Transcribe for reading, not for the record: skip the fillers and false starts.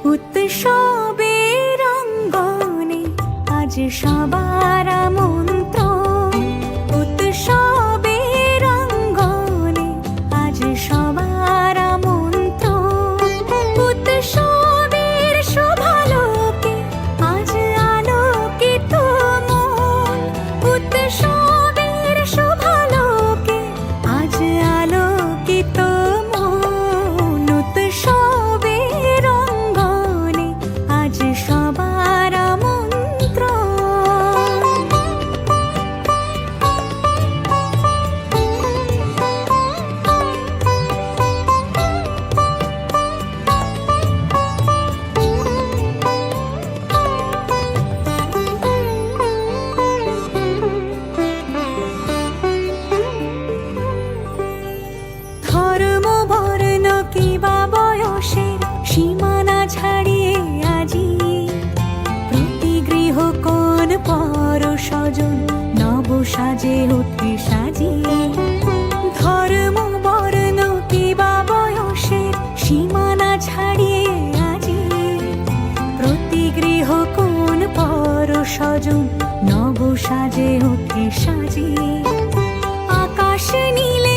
উৎসবের অঙ্গনে আজ সবার আমন্ত্রণ। উৎসবের অঙ্গনে আজ সবার আমন্ত্রণ। উৎসবের শোভালোকে আজ আলোকিত মন। উৎসবের শোভালোকে আজ আলোকিত মন। উৎসবের অঙ্গনে আজ সবার আমন্ত্রণ। ধর্ম বর্ণ কিবা বয়সের সীমানা ছাড়িয়ে আজি প্রতি গৃহ কোন পর স্বজন নব সাজে ওঠে সাজিয়ে। ধর্ম বর্ণ কিবা বয়সের সীমানা ছাড়িয়ে আজি প্রতি গৃহ কোন পর স্বজন নব সাজে ওঠে সাজিয়ে। আকাশ নীলে